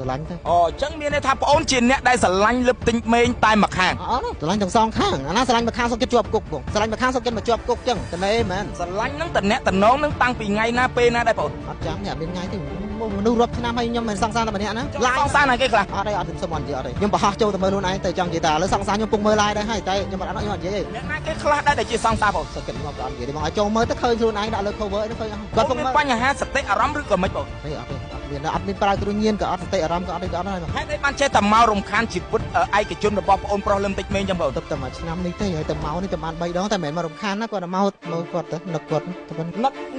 ស្រឡាញ់ទៅអូចឹងមានន័យថាប្អូនជាអ្នកដែលស្រឡាញ់លឹបទិញមេងតែម្ខាងអត់ស្រឡាញ់ទាំងសងខាងអាណាស្រឡាញ់ម្ខាងសុកចិត្តជាប់គុកបងស្រឡាញ់ម្ខាងសុកចិត្តមកជាប់គុកចឹងតែមែនស្រឡាញ់នឹងតអ្នកតំណងនឹងតាំងពីថ្ងៃណាពេលណាដែរបងអត់ចាំនេះអត់មានថ្ងៃទេមនុស្សរាប់ឆ្នាំហើយខ្ញុំមិនសង្សារតែម្នាក់ណាឡាយសង្សារណាគេខ្លះអត់ទេអត់សុំអត់និយាយអត់ទេខ្ញុំបរោះចូលទៅមើលខ្លួនឯងទៅចង់និយាយតែឥឡូវសង្សារខ្ញុំពុកមើលឡាយដែរហើយតែខ្ញុំអត់ខ្ញុំអត់និយាយទេអ្នកណាគេខ្លះដែរដែលជាសង្សារបងសុកចិត្តខ្ញុំអត់និយាយទេបងឲ្យចូលមើលទៅឃើញខ្លួនឯងដាក់លើ cover ហ្នឹងឃើញគាត់ពុកមានបញ្ហាសតិអារម្មណ៍ឬក៏មិនបងទេអត់ទេអត់មានប្រើគ្រឿងញៀនក៏អត់សតិអារម្មណ៍ក៏អត់ទេក៏អត់ហើយហេតុអីបានចេះតែមករំខានជីវិតឯកជនរបស់ប្អូនប្រុសលឹមតិចមេងចឹងបងទៅតែមួយឆ្នាំនេះទេហើយទៅមកនេះទៅបាន3ដងតែមិនមែនមករំខានណាគាត់មកគាត់ទៅនឹកគាត់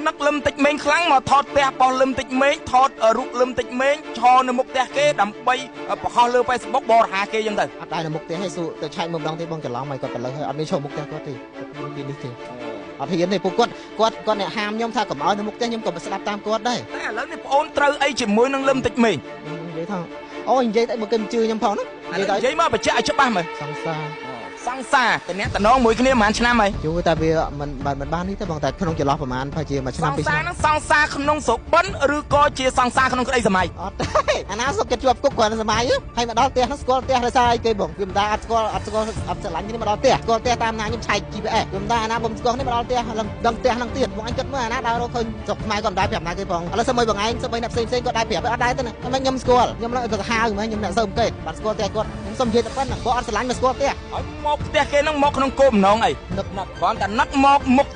នឹកលឹមតិចមេងខ្លាំងមកថតផ្ទះបោះលឹមតិចមេងថតរូបលឹមតិចមេងឈរនៅមុខផ្ទះគេដើម្បីបង្ហោះលើ Facebook បរិហាគេចឹងទៅអត់ដែរនៅមុខផ្ទះឲ្យសួរទៅឆែកមើលម្ដងទេបងច្រឡំឲ្យគាត់ទៅលើហើយអត់មានឈប់មុខផ្ទះគាត់ទេមាននេះទេអត់ហ៊ានទេពួកគាត់អ្នកហាមខ្ញុំថាកុំឲ្យនៅមុខផ្ទះខ្ញុំក៏មិនស្ដាប់តាមគាត់ដែរតែឥឡូវនេះប្អូនត្រូវអីជាមួយនឹងលឹមតិចមេងនិយាយថាអូនិយាយតែមកគេមិនជឿខ្ញុំផងណានិយាយមកបញ្ជាក់ឲ្យច្បាស់មើលសង្សារសង្សារតែអ្នកតំណងមួយគ្នាប្រហែលឆ្នាំហើយយូរតែវាមិនបាននេះទេបងតែក្នុងចន្លោះប្រហែលមួយឆ្នាំពីរឆ្នាំហ្នឹងសង្សារក្នុងសុបិនឬក៏ជាសង្សារក្នុងក្តីសម័យអត់ទេអាណាសុកចិត្តជាប់គុកគ្រាន់តែសម័យហើយមកដល់ផ្ទះហ្នឹងស្គាល់ផ្ទះដោយសារអីគេបងវាមិនដែរអត់ស្គាល់អត់ស្រឡាញ់គ្នាមកដល់ផ្ទះស្គាល់ផ្ទះតាមណាខ្ញុំឆែក GPS វាមិនដែរអាណាបំស្គាល់គ្នាមកដល់ផ្ទះដឹងផ្ទះហ្នឹងទៀតបងអញគិតមើលអាណាដើររកឃើញស្រុកខ្មែរក៏មិនដែរប្រាប់ណាគេផងឥឡូវសឹមឲ្យបងឯងសឹមឲ្យអ្នកផ្សេងក៏ដែរប្រាប់អត់ដែរទេណាតែខ្ញុំស្គាល់ខ្ញុំឡើងក៏សាហាវមែនខ្ញុំអ្នកសើមកេតបានស្គាល់ផ្ទះគាត់ខ្ញុំសុំនិយាយតែប៉ុណ្្នឹងគាត់អត់ស្រឡាញ់មកស្គាល់ផ្ទះឲ្យមកផ្ទះគេហ្នឹងមកក្នុងគោលបំណងអីនឹកគ្រាន់តែនឹកមកមុខ